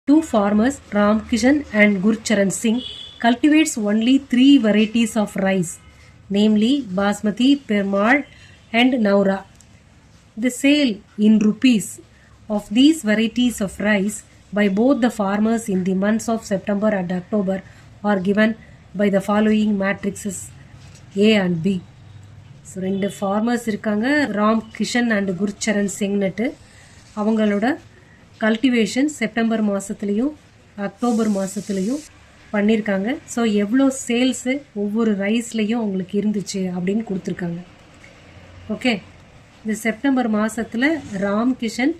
Two farmers, Ram Kishan and Gurcharan Singh, cultivates only 3 varieties of rice, namely Basmati, Permal and Naura. The sale in rupees of these varieties of rice by both the farmers in the months of September and October are given by the following matrices A and B. So 2 farmers இருக்காங்க, Ram Kishan and குர்ச்சரன் சிங்னட்டு. அவங்களோட cultivation September மாதத்துலேயும் October மாதத்துலேயும் பண்ணியிருக்காங்க. So எவ்வளோ sales ஒவ்வொரு ரைஸ்லேயும் அவங்களுக்கு இருந்துச்சு அப்படின்னு கொடுத்துருக்காங்க. Okay, இந்த செப்டம்பர் மாதத்தில் ராம் கிஷன்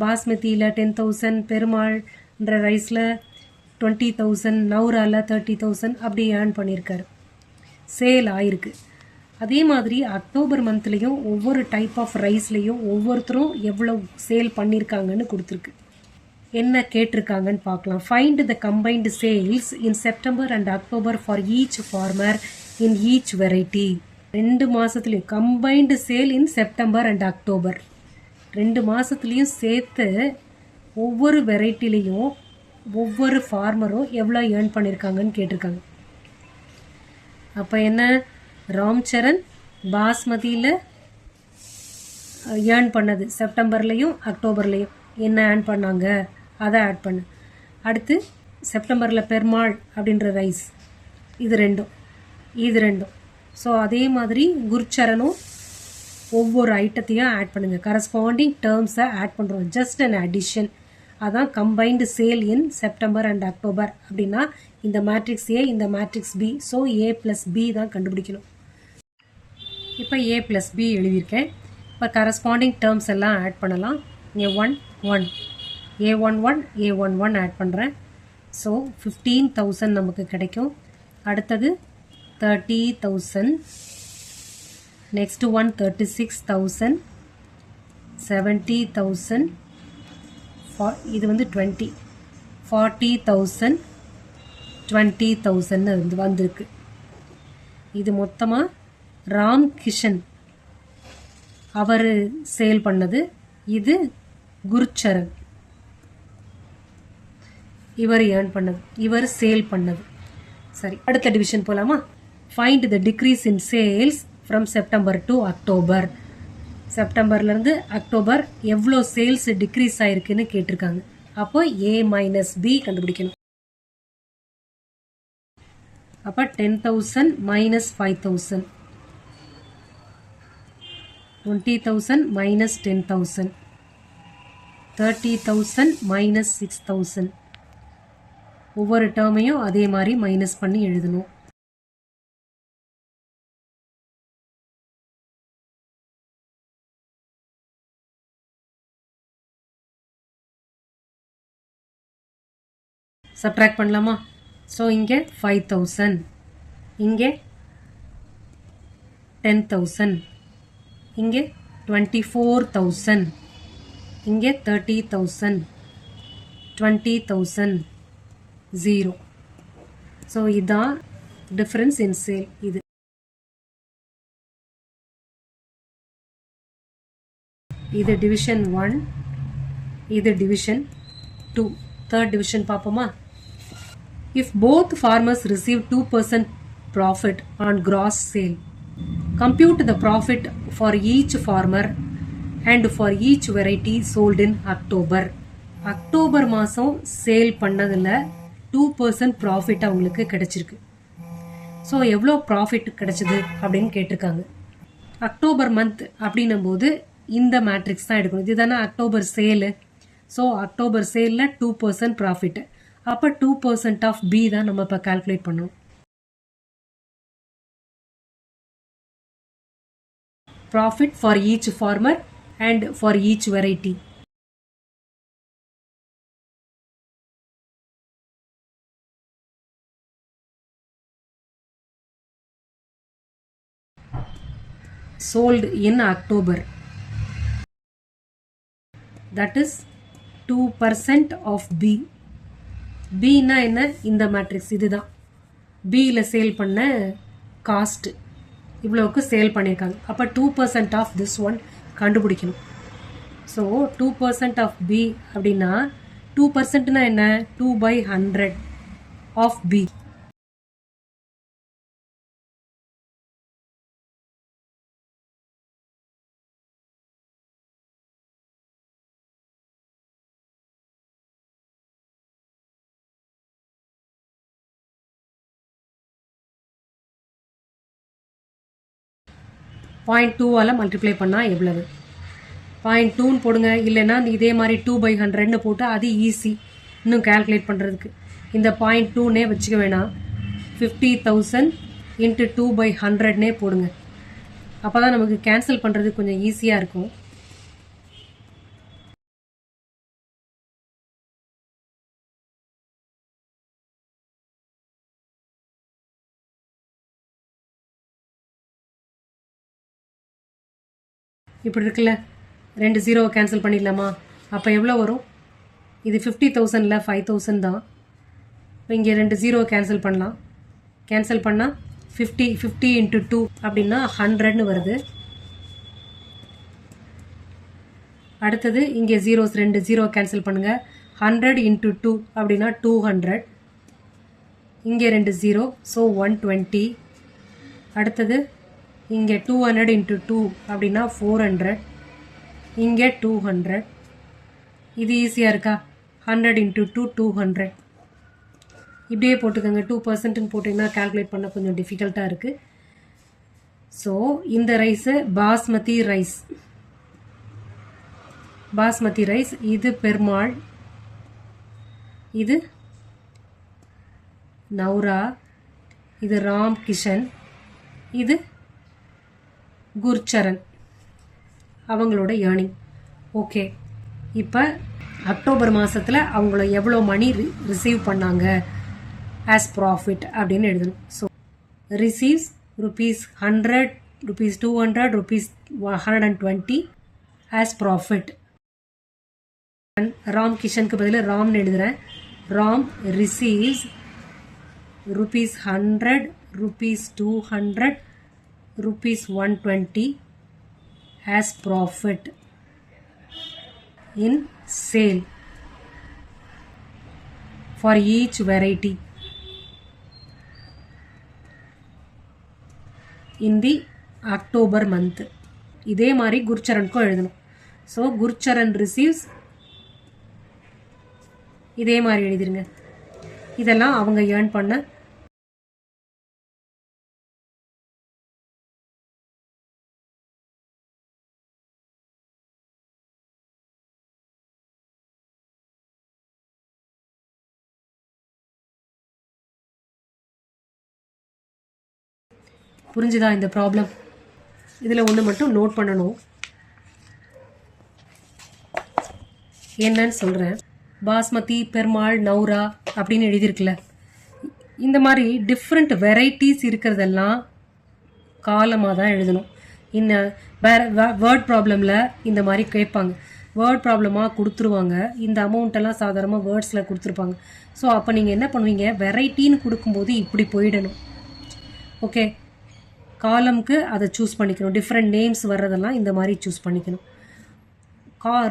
பாஸ்மதியில் 10,000, பெருமாள்ன்ற ரைஸில் 20,000, நௌராவில் 30,000 அப்படி ஏர்ன் பண்ணியிருக்காரு, சேல் ஆயிருக்கு. அதே மாதிரி அக்டோபர் மந்த்லேயும் ஒவ்வொரு டைப் ஆஃப் ரைஸ்லேயும் ஒவ்வொருத்தரும் எவ்வளோ சேல் பண்ணியிருக்காங்கன்னு கொடுத்துருக்கு. என்ன கேட்டிருக்காங்கன்னு பார்க்கலாம். Find the combined sales in September and October for each farmer in each variety. 2 மாதத்துலேயும் combined sale in September and October, 2 மாதத்துலேயும் சேர்த்து ஒவ்வொரு வெரைட்டிலையும் ஒவ்வொரு ஃபார்மரும் எவ்வளோ ஏர்ன் பண்ணியிருக்காங்கன்னு கேட்டிருக்காங்க. அப்போ என்ன, ராம்சரண் பாஸ்மதியில் ஏர்ன் பண்ணது செப்டம்பர்லேயும் அக்டோபர்லேயும் என்ன ஏர்ன் பண்ணாங்க அதை ஆட் பண்ணு. அடுத்து செப்டம்பரில் பெருமாள் அப்படின்ற ரைஸ், இது ரெண்டும். ஸோ அதே மாதிரி குர்ச்சரனும் ஒவ்வொரு ஐட்டத்தையும் ஆட் பண்ணுங்கள், கரஸ்பாண்டிங் டேர்ம்ஸை ஆட் பண்ணுறோம், ஜஸ்ட் அன் அடிஷன். அதான் combined sale in September and October. அப்படின்னா இந்த மேட்ரிக்ஸ் ஏ, இந்த மேட்ரிக்ஸ் பி, ஸோ ஏ ப்ளஸ் பி தான் கண்டுபிடிக்கணும். இப்போ ஏ ப்ளஸ் பி எழுதியிருக்கேன். இப்போ கரஸ்பாண்டிங் டேர்ம்ஸ் எல்லாம் ஆட் பண்ணலாம். இங்கே 1 1 A11 A11 ஆட் பண்ணுறேன். ஸோ 15,000 நமக்கு கிடைக்கும். அடுத்தது 30,000, நெக்ஸ்ட் ஒன் 36,000, 70,000, இது வந்து 20, 40,000, 20,000 வந்திருக்கு. இது மொத்தமாக ராம் கிஷன் அவர் சேல் பண்ணது, இது குர்ச்சரன் இவர் ஏர்ன் பண்ணது, இவர் சேல் பண்ணது. சரி, அடுத்த டிவிஷன் போகலாமா? Find the decrease in sales from September to October. செப்டம்பர்லேருந்து அக்டோபர் எவ்வளோ சேல்ஸ் டிக்ரீஸ் ஆயிருக்குன்னு கேட்டிருக்காங்க. அப்போ A மைனஸ் பி கண்டுபிடிக்கணும். அப்போ 10,000 மைனஸ் 5,000, 20,000 minus 10,000, 30,000 minus 6,000. ஒவ்வொரு டேர்மையும் அதே மாதிரி மைனஸ் பண்ணி எழுதணும். சப்ட்ராக்ட் பண்ணலாமா? ஸோ இங்கே 5,000, இங்கே 10,000, இங்கே 24,000, இங்கே 30,000, 20,000, 0. ஸோ இதுதான் டிஃப்ரென்ஸ் இன் சேல். இது டிவிஷன் 1, இது டிவிஷன் 2. தேர்ட் டிவிஷன் பார்ப்போமா? If both farmers receive 2% profit on gross sale, compute the profit for each farmer and for each variety sold in October. October மாதம் sale பண்ணதில் 2% profit அவங்களுக்கு கிடைச்சிருக்கு. So எவ்வளோ profit கிடைச்சிது அப்படின்னு கேட்டிருக்காங்க. அக்டோபர் மந்த் அப்படின்னும் போது இந்த மேட்ரிக்ஸ் தான் எடுக்கணும். இதுதானே அக்டோபர் சேலு. ஸோ அக்டோபர் சேலில் 2% ப்ராஃபிட். அப்போ 2% ஆஃப் பி தான் நம்ம இப்போ கால்குலேட் பண்ணோம். Profit for each farmer and for each variety. Sold in October, that is 2% of B. B na என்ன, இந்த மேட்ரிக்ஸ் இதுதான். Bல சேல் பண்ண காஸ்ட் இவ்வளோக்கு சேல் பண்ணியிருக்காங்க. அப்போ 2% ஆஃப் திஸ் ஒன் கண்டுபிடிக்கணும். ஸோ 2% ஆஃப் பி அப்படின்னா 2%னா என்ன? 2/100 ஆஃப் B. பாயிண்ட் 2ஆல் மல்டிப்ளை பண்ணால் எவ்வளவு? 0.2ன்னு போடுங்க. இல்லைன்னா இதே மாதிரி 2/100ன்னு போட்டு அது ஈஸி இன்னும் கேல்குலேட் பண்ணுறதுக்கு. இந்த 0.2னே வச்சுக்க வேணாம், 50,000 இன்ட்டு 2/100னே போடுங்க. அப்போ தான் நமக்கு கேன்சல் பண்ணுறதுக்கு கொஞ்சம் ஈஸியாக இருக்கும். இப்படி இருக்குல்ல, 2 0 கேன்சல் பண்ணிடலாமா? அப்போ எவ்வளோ வரும்? இது 50,000ல் 5,000 தான். இப்போ இங்கே 2 0 கேன்சல் பண்ணலாம். கேன்சல் பண்ணால் 50 இன்ட்டு 2 அப்படின்னா 100ன்னு வருது. அடுத்தது இங்கே ஜீரோஸ் 2 0 கேன்சல் பண்ணுங்கள். 100 இன்ட்டு 2 அப்படின்னா 200. இங்கே 2 0, ஸோ 120. அடுத்தது இங்கே 200 இன்ட்டு 2 அப்படின்னா 400. இங்கே 200. இது ஈஸியாக இருக்கா? 100 இன்ட்டு 2 200. இப்படியே போட்டுக்கோங்க. 2%ன்னு போட்டிங்கன்னா கால்குலேட் பண்ண கொஞ்சம் டிஃபிகல்ட்டாக இருக்குது. ஸோ இந்த rice basmati rice. Basmati rice. இது பெருமாள், இது நௌரா, இது ராம் கிஷன், இது குர்சரன். அவங்களோட ஏர்னிங். ஓகே, இப்போ அக்டோபர் மாதத்தில் அவங்கள எவ்வளோ மணி ரிசீவ் பண்ணாங்க ஆஸ் ப்ராஃபிட் அப்படின்னு எழுதணும். So receives ₹100, ₹200, ₹120 as profit. Ram கிஷனுக்கு பதில் ராம்னு எழுதுகிறேன். Ram receives ₹100, ₹200, ₹120 as profit in sale for each variety in the October month. இதே மாதிரி குர்சரனுக்கும் எழுதணும். ஸோ குர்சரன் ரிசீவ்ஸ் இதே மாதிரி எழுதிருங்க. இதெல்லாம் அவங்க ஏர்ன் பண்ண. புரிஞ்சுதா இந்த ப்ராப்ளம்? இதில் ஒன்று மட்டும் நோட் பண்ணணும். என்னன்னு சொல்கிறேன். பாஸ்மதி, பெருமாள், நௌரா அப்படின்னு எழுதியிருக்குல்ல, இந்த மாதிரி டிஃப்ரெண்ட் வெரைட்டிஸ் இருக்கிறதெல்லாம் காலமாக தான் எழுதணும். வேர்ட் ப்ராப்ளமில் இந்த மாதிரி கேட்பாங்க. வேர்ட் ப்ராப்ளமாக கொடுத்துருவாங்க. இந்த அமௌண்ட்டெல்லாம் சாதாரணமாக வேர்ட்ஸில் கொடுத்துருப்பாங்க. ஸோ அப்போ நீங்கள் என்ன பண்ணுவீங்க, வெரைட்டின்னு கொடுக்கும்போது இப்படி போயிடணும். ஓகே, காலம்க்கு அதை சூஸ் பண்ணிக்கணும். டிஃப்ரெண்ட் நேம்ஸ் வர்றதெல்லாம் இந்த மாதிரி சூஸ் பண்ணிக்கணும்.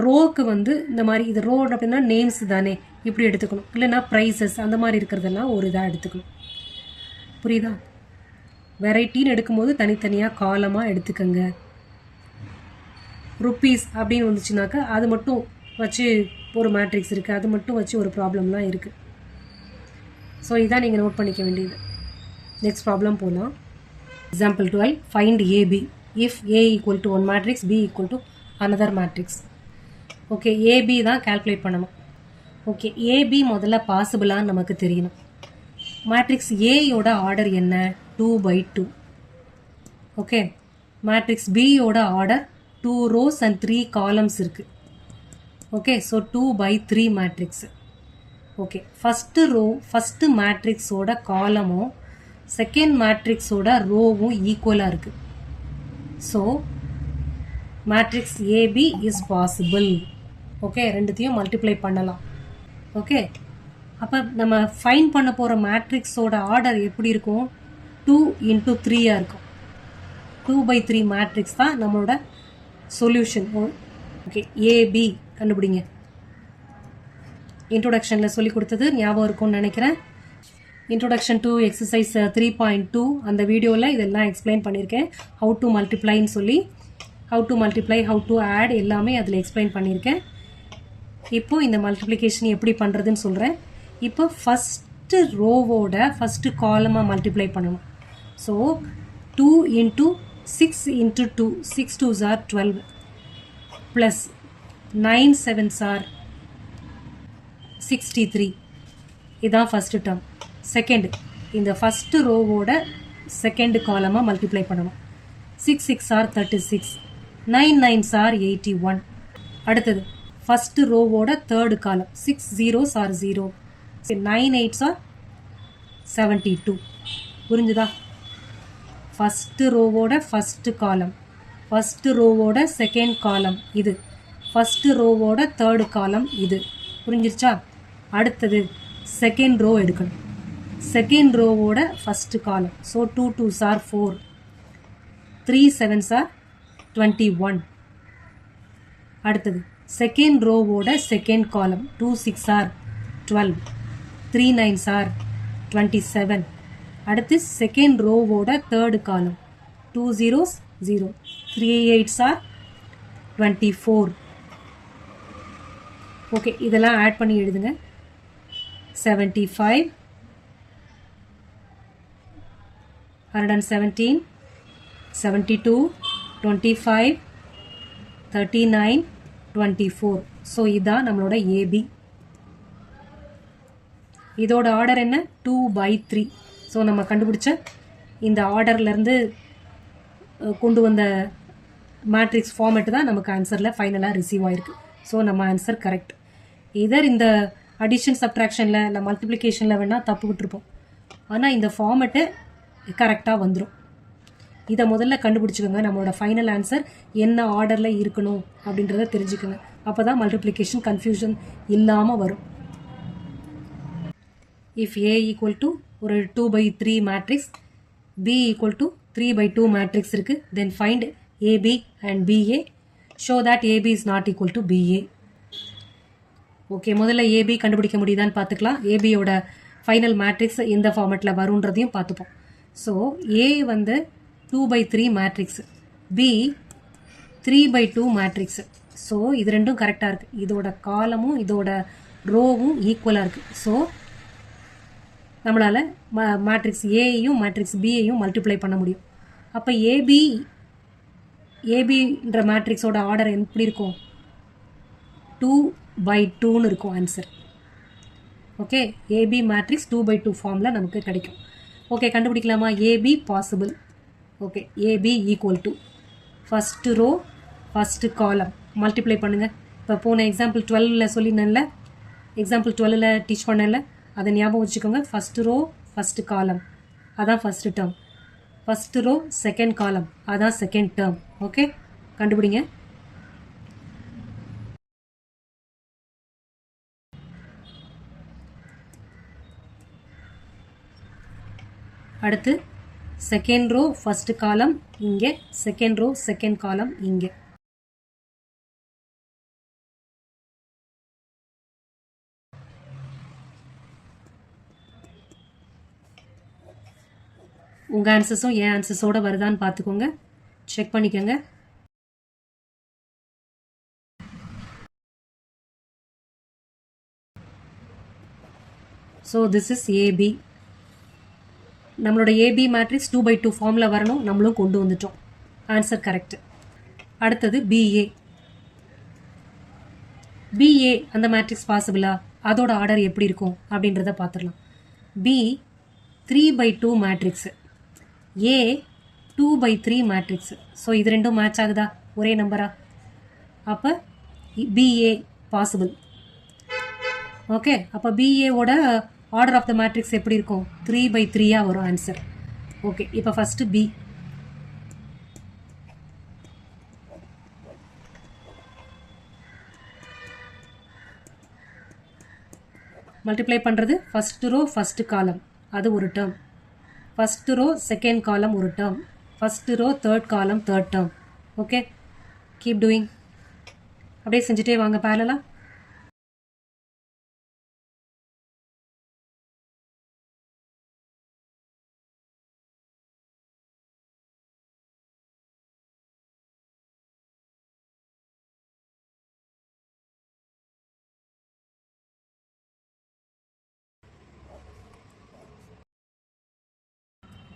ரோக்கு வந்து இந்த மாதிரி, இது ரோ அப்படின்னா நேம்ஸ் தானே, இப்படி எடுத்துக்கணும். இல்லைன்னா ப்ரைஸஸ் அந்த மாதிரி இருக்கிறதெல்லாம் ஒரு இதாக எடுத்துக்கணும். புரியுதா? வெரைட்டின்னு எடுக்கும்போது தனித்தனியாக காலமாக எடுத்துக்கோங்க. ருப்பீஸ் அப்படின்னு வந்துச்சுனாக்கா அது மட்டும் வச்சு ஒரு மேட்ரிக்ஸ் இருக்குது, அது மட்டும் வச்சு ஒரு ப்ராப்ளம்லாம் இருக்குது. ஸோ இதான் நீங்கள் நோட் பண்ணிக்க வேண்டியது. நெக்ஸ்ட் ப்ராப்ளம் போகலாம். Example 12, find AB if A equal to one matrix, B equal to another matrix. Okay, AB தான் கால்குலேட் பண்ணணும். ஓகே, ஏபி முதல்ல பாசிபிளான்னு நமக்கு தெரியணும். மேட்ரிக்ஸ் ஏயோட ஆர்டர் என்ன? 2/2. ஓகே, மேட்ரிக்ஸ் பியோட ஆர்டர் 2 rows and 3 columns இருக்குது. Okay, so 2/3 matrix. Okay, first row first மேட்ரிக்ஸோட காலமும் செகண்ட் மேட்ரிக்ஸோட ரோவும் ஈக்குவலாக இருக்குது. So matrix AB is possible. Okay, ரெண்டுத்தையும் மல்டிப்ளை பண்ணலாம். ஓகே, அப்போ நம்ம ஃபைன் பண்ண போகிற மேட்ரிக்ஸோட ஆர்டர் எப்படி இருக்கும்? 2 × 3 இருக்கும். 2/3 மேட்ரிக்ஸ் தான் நம்மளோட சொல்யூஷன். ஓகே, ஏபி கண்டுபிடிங்க. இன்ட்ரோடக்ஷனில் சொல்லி கொடுத்தது ஞாபகம் இருக்கும்னு நினைக்கிறேன். இன்ட்ரோடக்ஷன் டு எக்ஸசைஸ் 3.2 அந்த வீடியோவில் இதெல்லாம் எக்ஸ்பிளைன் பண்ணியிருக்கேன். ஹவு டு மல்டிப்ளைன்னு சொல்லி how to multiply, how to add எல்லாமே அதில் எக்ஸ்பிளைன் பண்ணியிருக்கேன். இப்போ இந்த மல்டிப்ளிகேஷன் எப்படி பண்ணுறதுன்னு சொல்கிறேன். இப்போ ஃபஸ்ட்டு ரோவோட ஃபஸ்ட்டு காலமாக மல்டிப்ளை பண்ணணும். So 2 into 6 into 2, 6 2s are 12 plus 9 7s are 63. இதான் ஃபஸ்ட்டு டேர்ம். செகண்ட், இந்த ஃபஸ்ட்டு ரோவோட செகண்ட் காலமாக மல்டிப்ளை பண்ணணும். 6 6 are 36, 9 9s are 81. அடுத்தது ஃபஸ்ட்டு ரோவோட தேர்டு காலம், 6 zeros are 0, 9 8s are 72. புரிஞ்சுதா? ஃபஸ்ட்டு ரோவோட ஃபஸ்ட்டு காலம், ஃபஸ்ட்டு ரோவோட செகண்ட் காலம் இது, ஃபஸ்ட்டு ரோவோட தேர்டு காலம் இது. புரிஞ்சிருச்சா? அடுத்தது செகண்ட் ரோ எடுக்கணும். செகண்ட் ரோவோட first column. So 2 2s are 4, 3 7s are 21. அடுத்தது செகண்ட் ரோவோட செகண்ட் காலம், 2 6 are 12, 3 9s are 27. அடுத்து செகண்ட் ரோவோட தேர்டு காலம், 2 zeros 0, 3 8s are 24. ஓகே, இதெல்லாம் ஆட் பண்ணி எழுதுங்க. 75, 117, 72, 25, 39, 24. ஸோ இதான் நம்மளோட ஏபி. இதோட ஆர்டர் என்ன? 2/3. ஸோ நம்ம கண்டுபிடிச்ச இந்த ஆர்டர்லேருந்து கொண்டு வந்த மேட்ரிக்ஸ் ஃபார்மேட்டு தான் நமக்கு ஆன்சரில் ஃபைனலாக ரிசீவ் ஆகிருக்கு. ஸோ நம்ம ஆன்சர் கரெக்ட். இதர் இந்த அடிஷன் சப்ட்ராக்ஷனில் இல்லை மல்டிப்ளிகேஷனில் வேணால் தப்பு விட்டுருப்போம். ஆனால் இந்த ஃபார்மேட்டு கரெக்டாக வந்துடும். இதை முதல்ல கண்டுபிடிச்சிக்கோங்க. நம்மளோட ஃபைனல் ஆன்சர் என்ன ஆர்டரில் இருக்கணும் அப்படின்றத தெரிஞ்சுக்கோங்க. அப்போ தான் மல்டிப்ளிகேஷன் கன்ஃபியூஷன் இல்லாமல் வரும். இஃப் ஏ ஈக்குவல் டு ஒரு 2/3 matrix, B equal to 3/2 matrix இருக்குது, then find AB and BA. Show that AB is not equal to BA. Okay, முதல்ல ஏபி கண்டுபிடிக்க முடியுதான்னு பார்த்துக்கலாம். ஏபியோட ஃபைனல் மேட்ரிக்ஸ் எந்த ஃபார்மேட்டில் வரும்ன்றதையும் பார்த்துப்போம். ஸோ ஏ வந்து 2/3 மேட்ரிக்ஸு, பி 3/2 மேட்ரிக்ஸு. ஸோ இது ரெண்டும் கரெக்டாக இருக்குது. இதோட காலமும் இதோட ரோவும் ஈக்குவலாக இருக்குது. ஸோ நம்மளால் மேட்ரிக்ஸ் ஏயையும் மேட்ரிக்ஸ் பியையும் மல்டிப்ளை பண்ண முடியும். அப்போ ஏபின்ற மேட்ரிக்ஸோட ஆர்டர் எப்படி இருக்கும்? 2/2ன்னு இருக்கும் ஆன்சர். ஓகே, ஏபி மேட்ரிக்ஸ் 2/2 ஃபார்மில் நமக்கு கிடைக்கும். ஓகே, கண்டுபிடிக்கலாமா? AB possible. Okay, AB equal to first row first column multiply பண்ணுங்கள். இப்போ போன எக்ஸாம்பிள் 12ல் சொல்லினேன்ல, எக்ஸாம்பிள் 12ல் டீச் பண்ணல, அதை ஞாபகம் வச்சுக்கோங்க. ஃபஸ்ட்டு ரோ ஃபஸ்ட்டு காலம் அதான் first term, first row second column அதான் செகண்ட் டேர்ம். ஓகே, கண்டுபிடிங்க. அடுத்து செகண்ட் ரோ ஃபர்ஸ்ட் காலம் இங்கே, செகண்ட் ரோ செகண்ட் காலம் இங்கே. உங்கள் ஆன்சர்ஸும் என் ஆன்சர்ஸோட வருதான்னு பார்த்துக்கோங்க, செக் பண்ணிக்கோங்க. So this is AB. நம்மளோட ஏபி மேட்ரிக்ஸ் 2/2 ஃபார்மில் வரணும், நம்மளும் கொண்டு வந்துட்டோம். Answer correct. அடுத்தது பிஏ. பிஏ அந்த மேட்ரிக்ஸ் பாசிபிளா? அதோட ஆர்டர் எப்படி இருக்கும் அப்படின்றத பார்த்துடலாம். B 3/2 matrix, A 2/3 matrix. So இது ரெண்டும் மேட்ச் ஆகுதா? ஒரே நம்பரா? அப்போ பிஏ பாசிபிள். ஓகே, அப்போ பிஏவோட ஆர்டர் ஆஃப் த மேட்ரிக்ஸ் எப்படி இருக்கும்? 3/3 வரும் ஆன்சர். ஓகே, இப்போ ஃபஸ்ட்டு பி. மல்டிப்ளை பண்ணுறது ஃபஸ்ட்டு ரோ ஃபஸ்ட்டு காலம் அது ஒரு term, first row second column ஒரு term, first row third column third term. Okay, keep doing. அப்படியே செஞ்சுட்டே வாங்க பேரலா.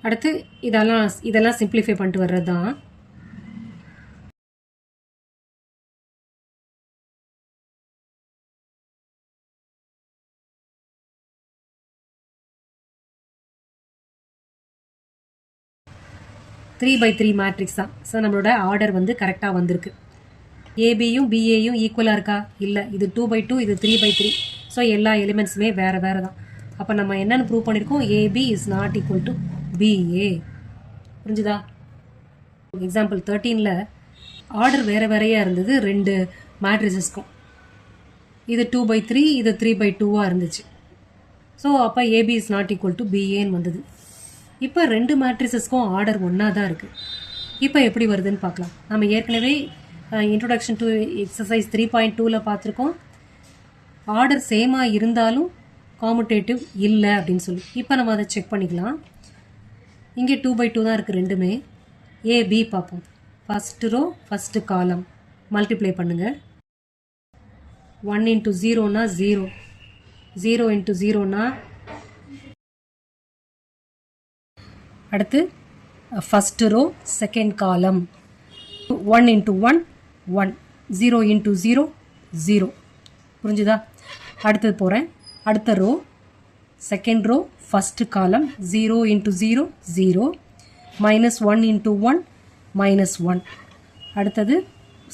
அடுத்து இதெல்லாம் சிம்பிளிஃபை பண்ணிட்டு வர்றது தான். த்ரீ பை த்ரீ மேட்ரிக்ஸ் தான். ஸோ நம்மளோட ஆர்டர் வந்து கரெக்டாக வந்திருக்கு. ஏபியும் பிஏயும் ஈக்குவலாக இருக்கா? இல்லை. இது 2/2, இது 3/3. ஸோ எல்லா எலிமெண்ட்ஸுமே வேறு வேறு தான். அப்போ நம்ம என்னென்னு ப்ரூவ் பண்ணியிருக்கோம்? AB is not equal to BA. புரிஞ்சுதா? எக்ஸாம்பிள் 13ல் ஆர்டர் வேறு வேறையாக இருந்தது ரெண்டு மேட்ரிசஸ்க்கும். இது 2/3, இது 3/2 இருந்துச்சு. ஸோ அப்போ AB is not equal to பிஏன்னு வந்தது. இப்போ ரெண்டு மேட்ரிசஸ்க்கும் ஆர்டர் ஒன்றா தான் இருக்குது. இப்போ எப்படி வருதுன்னு பார்க்கலாம். நம்ம ஏற்கனவே இன்ட்ரோடக்ஷன் டு எக்ஸசைஸ் 3.2ல் பார்த்துருக்கோம். ஆர்டர் சேமாக இருந்தாலும் காமுடேட்டிவ் இல்லை அப்படின்னு சொல்லி. இப்போ நம்ம அதை செக் பண்ணிக்கலாம். இங்கே 2/2 தான் இருக்குது ரெண்டுமே. ஏபி பார்ப்போம். First row first column multiply பண்ணுங்கள். 1 × 0னா 0, 0 × 0னா அடுத்து ஃபஸ்ட்டு ரோ செகண்ட் காலம் 1 × 1 1, 0 × 0 0. புரிஞ்சுதா? அடுத்தது போகிறேன். அடுத்த ரோ செகண்ட் ரோ ஃபஸ்ட்டு காலம் 0 × 0 0, -1 × 1 -1. அடுத்தது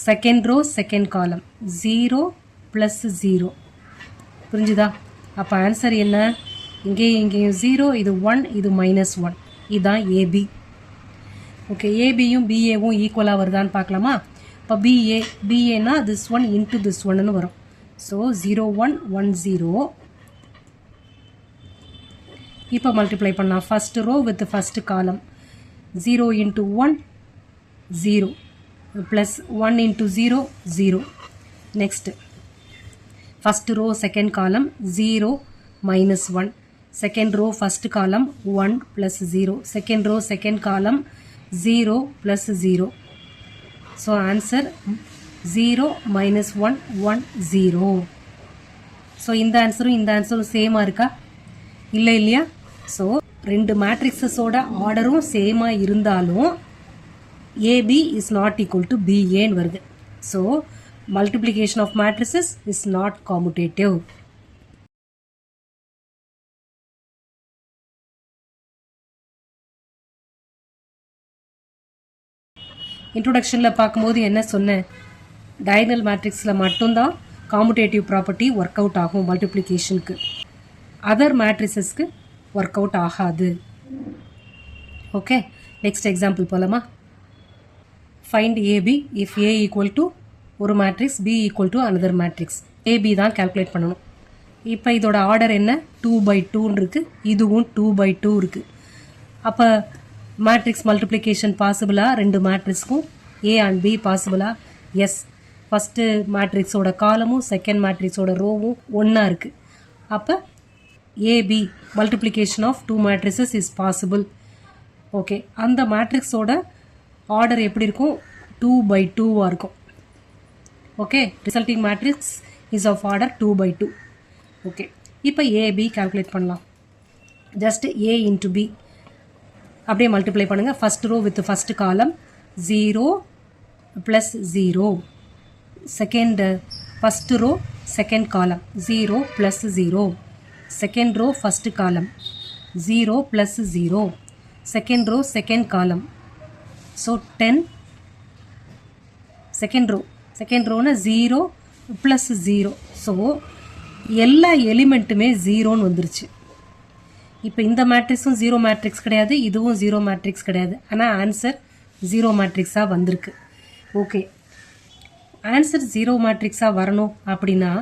செகண்ட் ரோ செகண்ட் காலம் 0 + 0. புரிஞ்சுதா? அப்போ ஆன்சர் என்ன? இங்கேயும் 0, இது 1, இது -1. இதுதான் ஏபி. ஓகே, ஏபியும் பிஏவும் ஈக்குவலாக வருதான்னு பார்க்கலாமா? இப்போ பிஏனா திஸ் ஒன் இன்ட்டு திஸ் ஒன்னு வரும். ஸோ 0 1 1 0. இப்போ மல்டிப்ளை பண்ணலாம். ஃபஸ்ட்டு ரோ வித் ஃபஸ்ட்டு காலம் 0 × 1 0 +1 × 0 0. நெக்ஸ்ட்டு ஃபஸ்ட்டு ரோ செகண்ட் காலம் 0 -1. Second row first column 1 + 0. Second row second column 0 + 0. So answer 0 - 1 1 0. So இந்த ஆன்சரும் சேமாக இருக்கா? இல்லை இல்லையா? ஸோ ரெண்டு மேட்ரிக்ஸஸோட ஆர்டரும் சேமாக இருந்தாலும் AB is not equal to பிஏன்னு வருது. So multiplication of matrices is not commutative. இன்ட்ரோடக்ஷனில் பார்க்கும்போது என்ன சொன்னேன்? டயகனல் மேட்ரிக்ஸில் மட்டும்தான் காமுடேட்டிவ் ப்ராப்பர்ட்டி ஒர்க் அவுட் ஆகும் மல்டிப்ளிகேஷனுக்கு. அதர் மேட்ரிசஸ்க்கு ஒர்க் அவுட் ஆகாது. ஓகே, நெக்ஸ்ட் எக்ஸாம்பிள் போகலாமா? Find AB if A equal to ஒரு matrix, B equal to another matrix. AB தான் கால்குலேட் பண்ணணும். இப்போ இதோட ஆர்டர் என்ன? 2/2 இருக்குது. இதுவும் 2/2 இருக்குது. அப்போ மேட்ரிக்ஸ் மல்டிப்ளிகேஷன் பாசிபிளா? ரெண்டு மேட்ரிக்ஸ்க்கும் ஏ அண்ட் பி பாசிபிளா? எஸ். ஃபஸ்ட்டு மேட்ரிக்ஸோட காலமும் செகண்ட் மேட்ரிக்ஸோட ரோவும் ஒன்றா இருக்குது. அப்போ AB multiplication of 2 matrices is possible. Okay, அந்த மேட்ரிக்ஸோட ஆர்டர் எப்படி இருக்கும்? 2/2 இருக்கும். Okay, resulting matrix is of order 2/2. Okay, இப்போ ஏபி கால்குலேட் பண்ணலாம். ஜஸ்ட் ஏ × பி அப்படியே மல்டிப்ளை பண்ணுங்கள். First row with first column 0 + 0. Second first row second காலம் 0 + 0. Second row first column 0 + 0. Second row second column so 10. Second ரோனா 0 + 0. So எல்லா எலிமெண்ட்டுமே 0ன்னு வந்துருச்சு. இப்போ இந்த மேட்ரிக்ஸும் 0 மேட்ரிக்ஸ் கிடையாது, இதுவும் 0 மேட்ரிக்ஸ் கிடையாது. ஆனால் ஆன்சர் 0 மேட்ரிக்ஸாக வந்திருக்கு. ஓகே, ஆன்சர் 0 மேட்ரிக்ஸாக வரணும் அப்படின்னா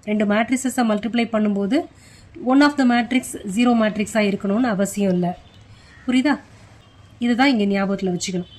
ரெண்டு மேட்ரிக்ஸை மல்டிப்ளை பண்ணும்போது ஒன் ஆஃப் த மேட்ரிக்ஸ் 0 மேட்ரிக்ஸாக இருக்கணும்னு அவசியம் இல்லை. புரியுதா? இதுதான் இங்கே ஞாபகத்தில் வச்சுக்கணும்.